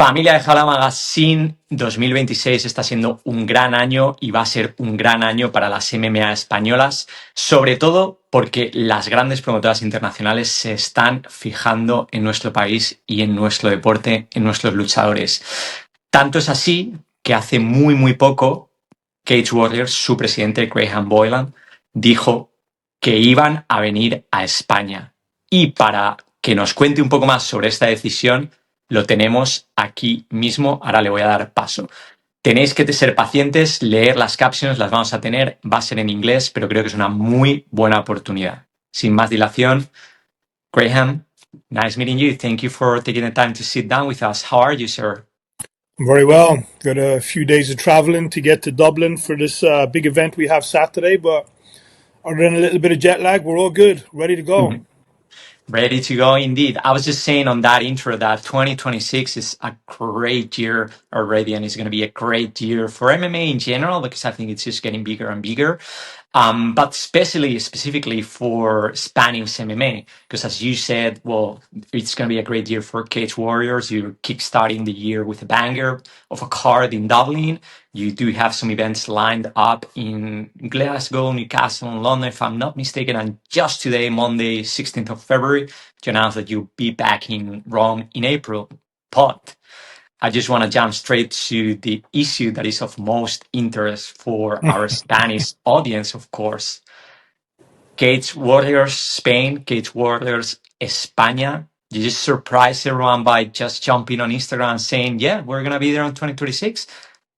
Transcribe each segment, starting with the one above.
Familia de Jaula Magazine, 2026 está siendo un gran año y va a ser un gran año para las MMA españolas, sobre todo porque las grandes promotoras internacionales se están fijando en nuestro país y en nuestro deporte, en nuestros luchadores. Tanto es así que hace muy poco Cage Warriors, su presidente Graham Boylan, dijo que iban a venir a España. Y para que nos cuente un poco más sobre esta decisión, lo tenemos aquí mismo. Ahora le voy a dar paso. Tenéis que ser pacientes, leer las captions, las vamos a tener, va a ser en inglés, pero creo que es una muy buena oportunidad. Sin más dilación, Graham, nice meeting you. Thank you for taking the time to sit down with us. How are you, sir? Very well. Got a few days of traveling to get to Dublin for this big event we have Saturday, but other than a little bit of jet lag, we're all good, ready to go. Ready to go indeed. I was just saying on that intro that 2026 is a great year already, and it's going to be a great year for MMA in general because I think it's just getting bigger and bigger. But specifically for Spanish MMA, because as you said, well, it's going to be a great year for Cage Warriors. You're kickstarting the year with a banger of a card in Dublin. You do have some events lined up in Glasgow, Newcastle, and London, if I'm not mistaken. And just today, Monday, 16th of February, to announce that you'll be back in Rome in April. But I just want to jump straight to the issue that is of most interest for our Spanish audience, of course. Cage Warriors Spain, Cage Warriors España. You just surprised everyone by just jumping on Instagram and saying, yeah, we're going to be there on 2026.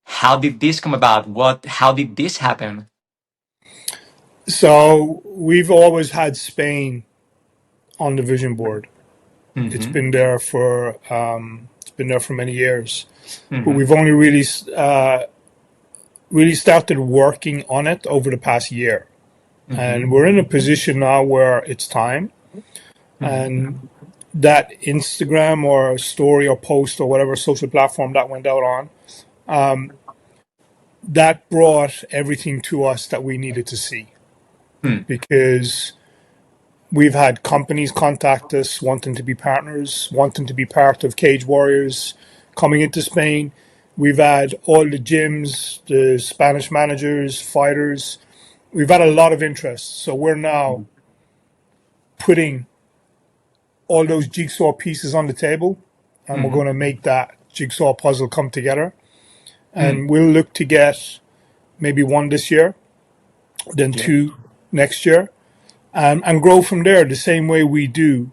How did this come about? How did this happen? So we've always had Spain on the vision board. It's been there for many years, but we've only really started working on it over the past year, and we're in a position now where it's time. And that Instagram or story or post or whatever social platform that went out on, that brought everything to us that we needed to see, because we've had companies contact us wanting to be partners, wanting to be part of Cage Warriors coming into Spain. We've had all the gyms, the Spanish managers, fighters. We've had a lot of interest. So we're now putting all those jigsaw pieces on the table, and we're going to make that jigsaw puzzle come together. And we'll look to get maybe one this year, then two next year, and grow from there the same way we do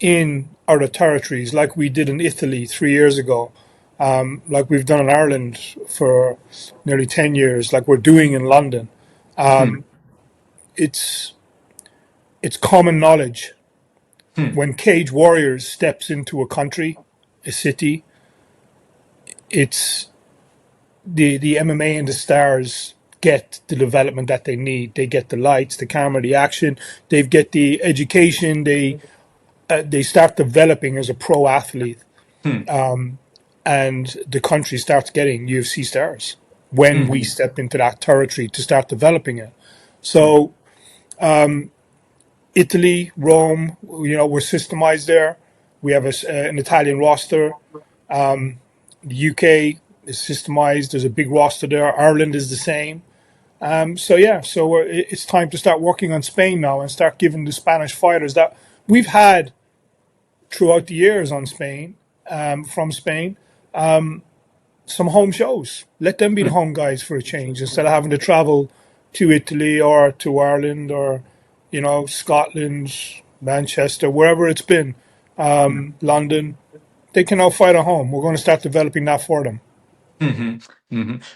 in other territories, like we did in Italy 3 years ago, like we've done in Ireland for nearly 10 years, like we're doing in London. It's common knowledge. When Cage Warriors steps into a country, a city, it's the MMA and the stars get the development that they need. They get the lights, the camera, the action. They get the education. They start developing as a pro athlete, and the country starts getting UFC stars when we step into that territory to start developing it. So, Italy, Rome, we're systemized there. We have an Italian roster. The UK is systemized. There's a big roster there. Ireland is the same. So it's time to start working on Spain now and start giving the Spanish fighters that we've had throughout the years on Spain, from Spain, some home shows. Let them be the home guys for a change instead of having to travel to Italy or to Ireland or, Scotland, Manchester, wherever it's been, London. They can now fight at home. We're going to start developing that for them.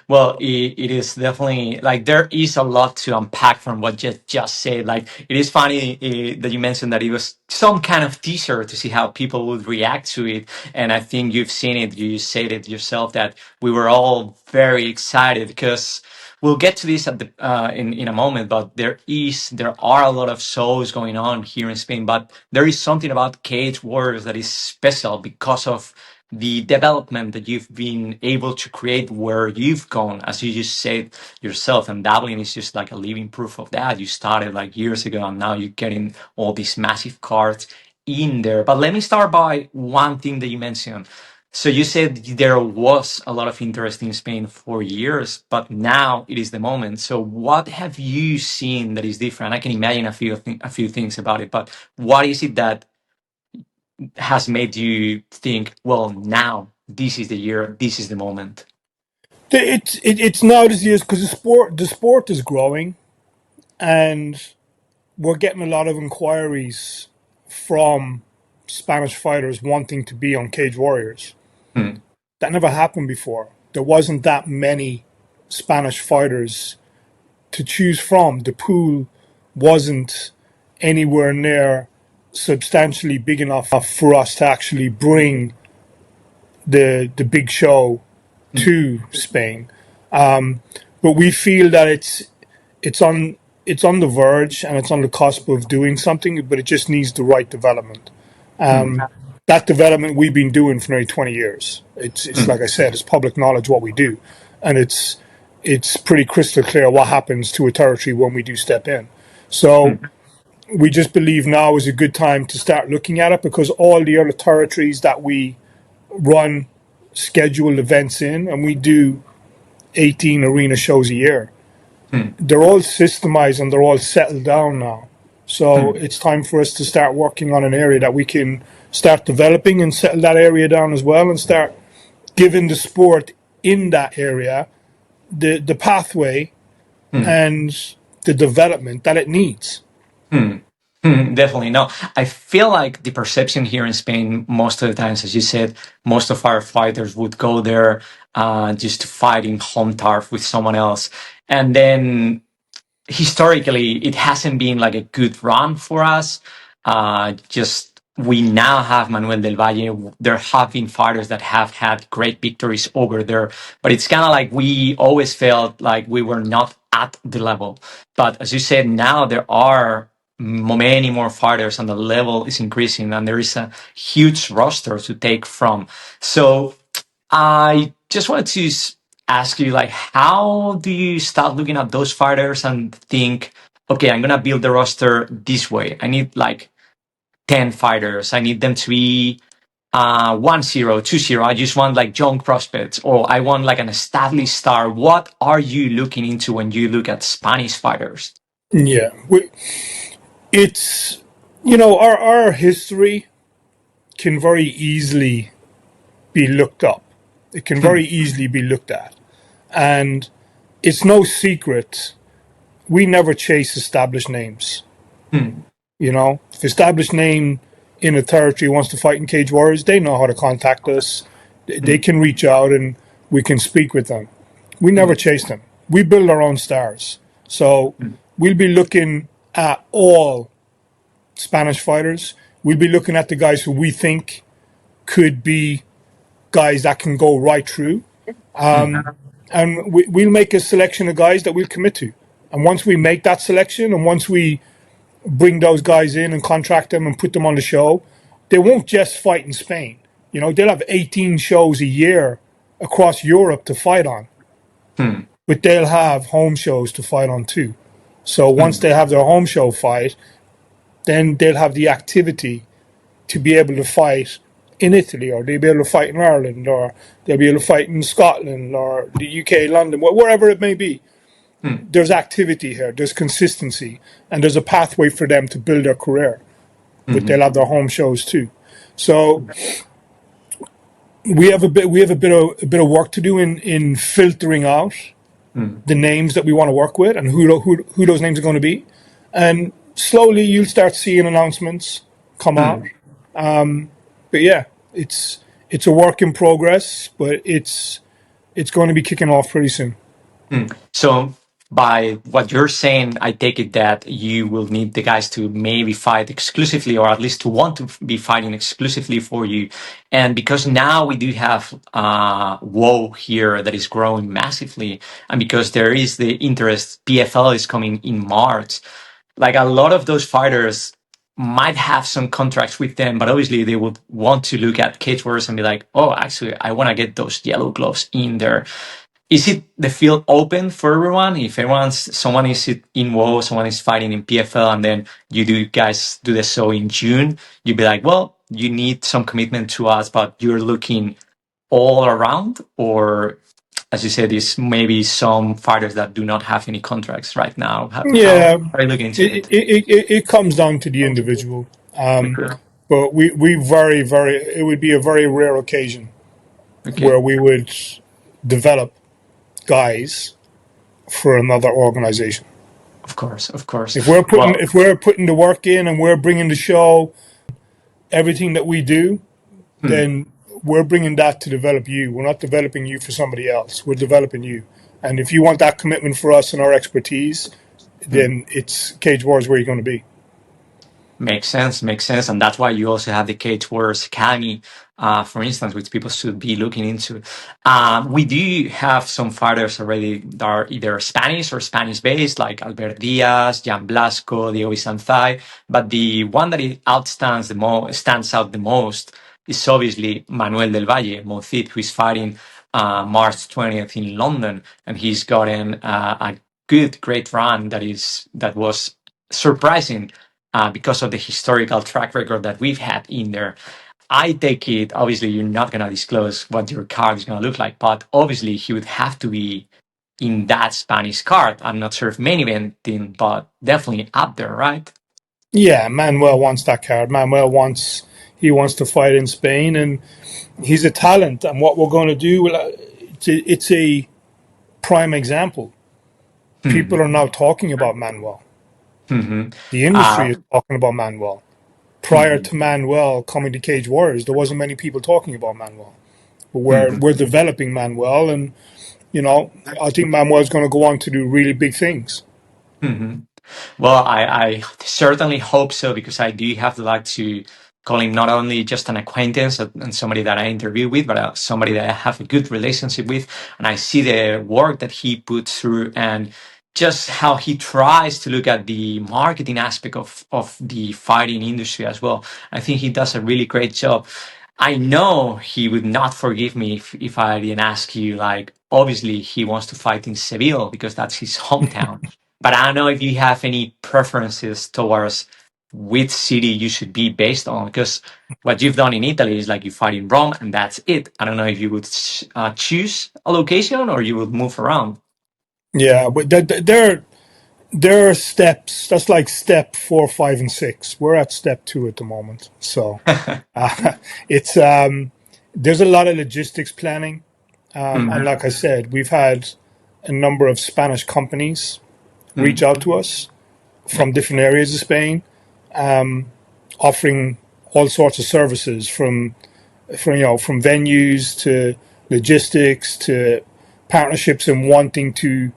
Well, it is definitely like there is a lot to unpack from what you just said. Like, it is funny that you mentioned that it was some kind of teaser to see how people would react to it. And I think you've seen it. You said it yourself that we were all very excited because we'll get to this at the in a moment. But there are a lot of shows going on here in Spain. But there is something about Cage Warriors that is special because of the development that you've been able to create where you've gone, as you just said yourself, and Dublin is just like a living proof of that. You started like years ago and now you're getting all these massive cards in there. But let me start by one thing that you mentioned. So you said there was a lot of interest in Spain for years, but now it is the moment. So what have you seen that is different? I can imagine a few things about it, but what is it that has made you think, well, now this is the year, this is the moment? It's now this year because the sport is growing, and we're getting a lot of inquiries from Spanish fighters wanting to be on Cage Warriors. Hmm. That never happened before. There wasn't that many Spanish fighters to choose from. The pool wasn't anywhere near substantially big enough for us to actually bring the big show Hmm. to Spain. But we feel that it's on it's on the verge and it's on the cusp of doing something, but it just needs the right development. Hmm. That development we've been doing for nearly 20 years. It's Hmm. like I said, it's public knowledge what we do, and it's pretty crystal clear what happens to a territory when we do step in. So Hmm. we just believe now is a good time to start looking at it because all the other territories that we run scheduled events in, and we do 18 arena shows a year. Hmm. They're all systemized and they're all settled down now. So Hmm. it's time for us to start working on an area that we can start developing and settle that area down as well and start giving the sport in that area the pathway Hmm. and the development that it needs. Hmm. Definitely. No, I feel like the perception here in Spain, most of the times, as you said, most of our fighters would go there just to fight in home turf with someone else. And then historically, it hasn't been like a good run for us. Just we now have Manuel del Valle. There have been fighters that have had great victories over there, but it's kind of like we always felt like we were not at the level. But as you said, now there are many more fighters and the level is increasing and there is a huge roster to take from. So I just wanted to ask you, like, how do you start looking at those fighters and think, okay, I'm gonna build the roster this way. I need like 10 fighters. I need them to be 1-0, 2-0. I just want like young prospects, or I want like an established star. What are you looking into when you look at Spanish fighters? Yeah, it's our history can very easily be looked up. It can Hmm. very easily be looked at, and it's no secret we never chase established names. Hmm. If established name in a territory wants to fight in Cage Warriors, they know how to contact us. They Hmm. can reach out and we can speak with them. We never Hmm. chase them. We build our own stars. So Hmm. we'll be looking at all Spanish fighters. We'll be looking at the guys who we think could be guys that can go right through. Hmm. And we'll make a selection of guys that we'll commit to. And once we make that selection and once we bring those guys in and contract them and put them on the show, they won't just fight in Spain. They'll have 18 shows a year across Europe to fight on, Hmm. but they'll have home shows to fight on too. So once Hmm. they have their home show fight, then they'll have the activity to be able to fight in Italy, or they'll be able to fight in Ireland, or they'll be able to fight in Scotland, or the UK, London, wherever it may be. Hmm. There's activity here, there's consistency, and there's a pathway for them to build their career. But Hmm. they'll have their home shows too. So we have a bit of work to do in filtering out Hmm. the names that we want to work with and who those names are going to be, and slowly you'll start seeing announcements come out. Hmm. But yeah, it's a work in progress, but it's going to be kicking off pretty soon. So, by what you're saying, I take it that you will need the guys to maybe fight exclusively, or at least to want to be fighting exclusively for you. And because now we do have WoW here that is growing massively, and because there is the interest, PFL is coming in March. Like a lot of those fighters might have some contracts with them, but obviously they would want to look at Cage Warriors and be like, oh, actually, I want to get those yellow gloves in there. Is it the field open for everyone? If someone is in WoW, someone is fighting in PFL, and then you guys do the show in June, you'd be like, well, you need some commitment to us, but you're looking all around, or as you said, is maybe some fighters that do not have any contracts right now? How Yeah, are you looking into it, it? it, it, it comes down to the individual. Okay. But we it would be a very rare occasion Okay. where we would develop guys for another organization. Of course. Of course. Well. If we're putting the work in and we're bringing the show, everything that we do, Hmm. then we're bringing that to develop you. We're not developing you for somebody else. We're developing you. And if you want that commitment for us and our expertise, Hmm. then it's Cage Wars where you're going to be. Makes sense, makes sense. And that's why you also have the Cage Warriors Academy, for instance, which people should be looking into. We do have some fighters already that are either Spanish or Spanish based, like Albert Diaz, Jan Blasco, Diego Sanzai. But the one that stands out the most is obviously Manuel del Valle, Mofit, who is fighting March 20th in London. And he's gotten a great run that was surprising because of the historical track record that we've had in there. I take it, obviously, you're not going to disclose what your card is going to look like, but obviously, he would have to be in that Spanish card. I'm not sure if main eventing, but definitely up there, right? Yeah, Manuel wants that card. He wants to fight in Spain, and he's a talent. And what we're going to do, well, it's a prime example. Hmm. People are now talking about Manuel. Hmm. The industry Uh, is talking about Manuel. Prior hmm. to Manuel coming to Cage Warriors, there wasn't many people talking about Manuel. But Hmm. we're developing Manuel, and I think Manuel's going to go on to do really big things. Hmm. Well, I certainly hope so, because I do have the luck to call him not only just an acquaintance and somebody that I interview with, but somebody that I have a good relationship with. And I see the work that he puts through and just how he tries to look at the marketing aspect of the fighting industry as well. I think he does a really great job. I know he would not forgive me if I didn't ask you, like, obviously he wants to fight in Seville because that's his hometown. But I don't know if you have any preferences towards which city you should be based on, because what you've done in Italy is like you fight in Rome and that's it. I don't know if you would choose a location or you would move around. Yeah, but there are steps. That's like step 4, 5, and 6. We're at step 2 at the moment. So uh, it's there's a lot of logistics planning, and Mhm. like I said, we've had a number of Spanish companies reach Mhm. out to us Yeah. from different areas of Spain, offering all sorts of services from venues to logistics to partnerships and wanting to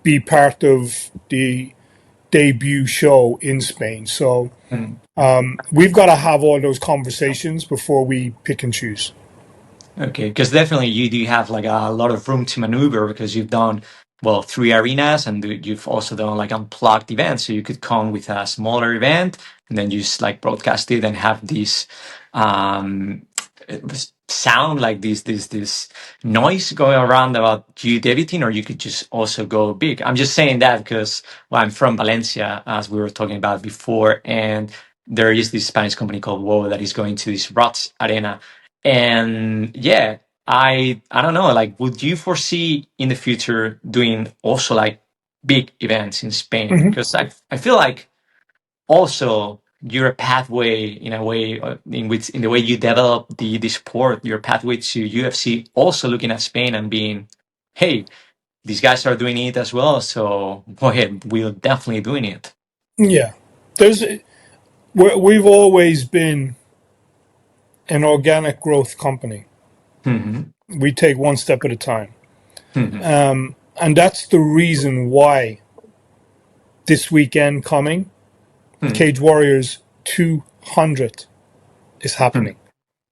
be part of the debut show in Spain. So Mhm. we've got to have all those conversations before we pick and choose. Okay, because definitely you do have like a lot of room to maneuver, because you've done, well, 3 arenas, and you've also done like unplugged events. So you could come with a smaller event and then just like broadcast it and have this um, sound, like this noise going around about you debuting, or you could just also go big. I'm just saying that because, well, I'm from Valencia, as we were talking about before, and there is this Spanish company called WoW that is going to this Rots Arena. And yeah, I don't know, like, would you foresee in the future doing also like big events in Spain? Hmm. Because I feel like also you're a pathway in a way, in the way you develop the sport, your pathway to UFC, also looking at Spain and being, hey, these guys are doing it as well, so go ahead, we're definitely doing it. Yeah, we've always been an organic growth company. Hmm. We take one step at a time, Hmm. and that's the reason why this weekend coming, Hmm. Cage Warriors 200 is Hmm. happening.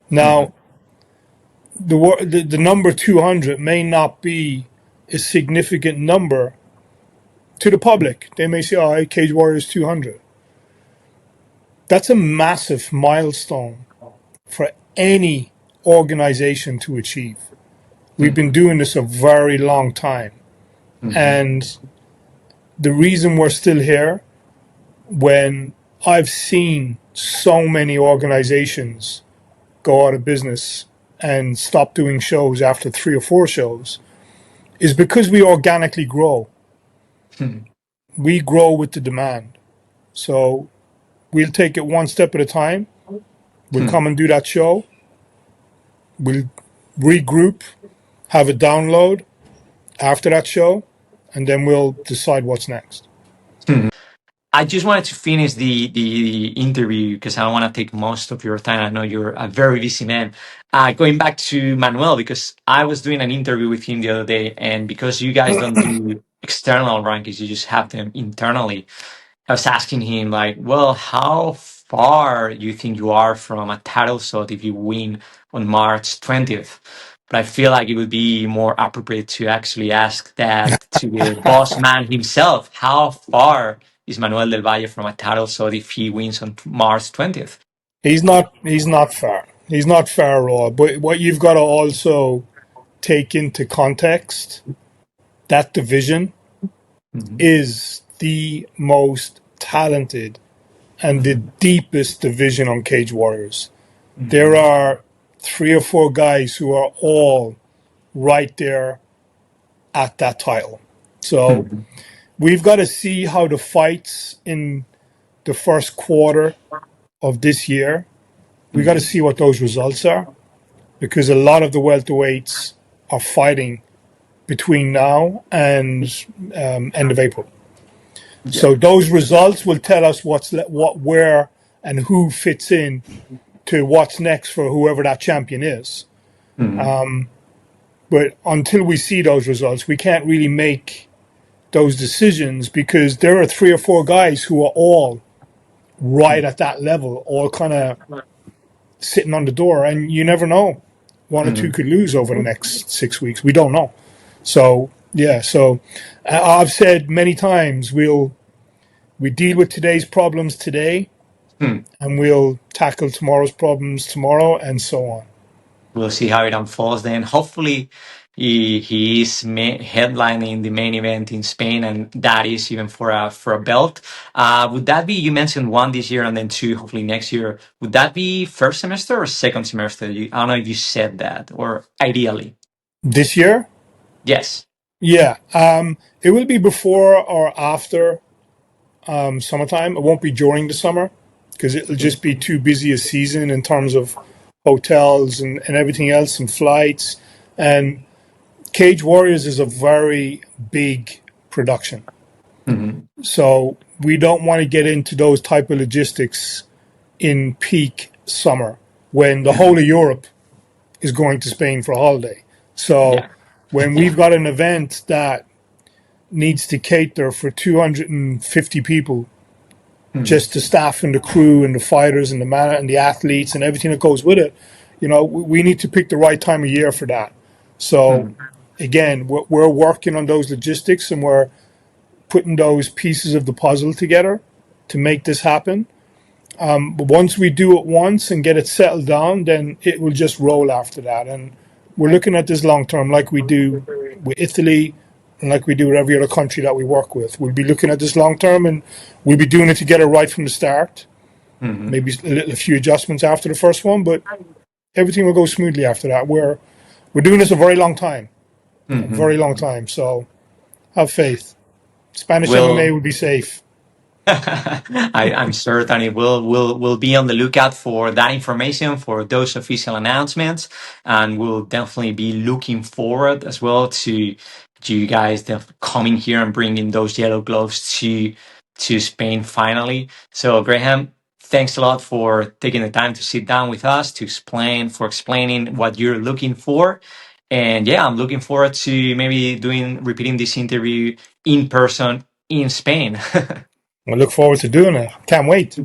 Hmm. Now, the number 200 may not be a significant number to the public. They may say, "Oh, Cage Warriors 200." That's a massive milestone for any organization to achieve. We've been Hmm. doing this a very long time, Hmm. and the reason we're still here, when I've seen so many organizations go out of business and stop doing shows after 3 or 4 shows is because we organically grow. We grow with the demand. So we'll take it one step at a time. We'll come and do that show. We'll regroup, have a download after that show, and then we'll decide what's next. I just wanted to finish the interview because I don't want to take most of your time. I know you're a very busy man. Going back to Manuel, because I was doing an interview with him the other day, and because you guys don't do external rankings, you just have them internally. I was asking him, like, well, how far you think you are from a title shot if you win on March 20th? But I feel like it would be more appropriate to actually ask that to the boss man himself. How far is Manuel del Valle from a title shot if he wins on March 20th? He's not far. He's not far at all. But what you've got to also take into context, that division is the most talented and the deepest division on Cage Warriors. There are 3 or 4 guys who are all right there at that title. So we've got to see how the fights in the first quarter of this year, we got to see what those results are, because a lot of the welterweights are fighting between now and end of April. So those results will tell us what, where, and who fits in to what's next for whoever that champion is. But until we see those results, we can't really make those decisions, because there are 3 or 4 guys who are all right at that level, all kind of sitting on the door, and you never know. 1 or 2 could lose over the next 6 weeks. We don't know. So yeah, so I've said many times we deal with today's problems today, and we'll tackle tomorrow's problems tomorrow, and so on. We'll see how it unfolds then. Hopefully, he is headlining the main event in Spain, and that is even for a belt. Would that be, you mentioned 1 this year and then 2 hopefully next year. Would that be first semester or second semester? I don't know if you said that, or ideally. This year? Yes. Yeah. It will be before or after summertime. It won't be during the summer, because it'll just be too busy a season in terms of hotels and everything else, and flights. And Cage Warriors is a very big production. So we don't want to get into those type of logistics in peak summer when the whole of Europe is going to Spain for a holiday. So when we've got an event that needs to cater for 250 people, just the staff and the crew and the fighters and the athletes and everything that goes with it, we need to pick the right time of year for that. So again, we're working on those logistics, and we're putting those pieces of the puzzle together to make this happen. But once we do it once and get it settled down, then it will just roll after that. And we're looking at this long term, like we do with Italy and like we do with every other country that we work with. We'll be looking at this long term, and we'll be doing it to get it right from the start. Maybe a few adjustments after the first one, but everything will go smoothly after that. We're doing this a very long time, very long time. So have faith. Spanish MMA will be safe. I'm certain it will be on the lookout for that information, for those official announcements, and we'll definitely be looking forward as well to you guys coming here and bringing those yellow gloves to Spain finally. So Graham, thanks a lot for taking the time to sit down with us to explaining what you're looking for. And yeah, I'm looking forward to maybe repeating this interview in person in Spain. I look forward to doing it. Can't wait.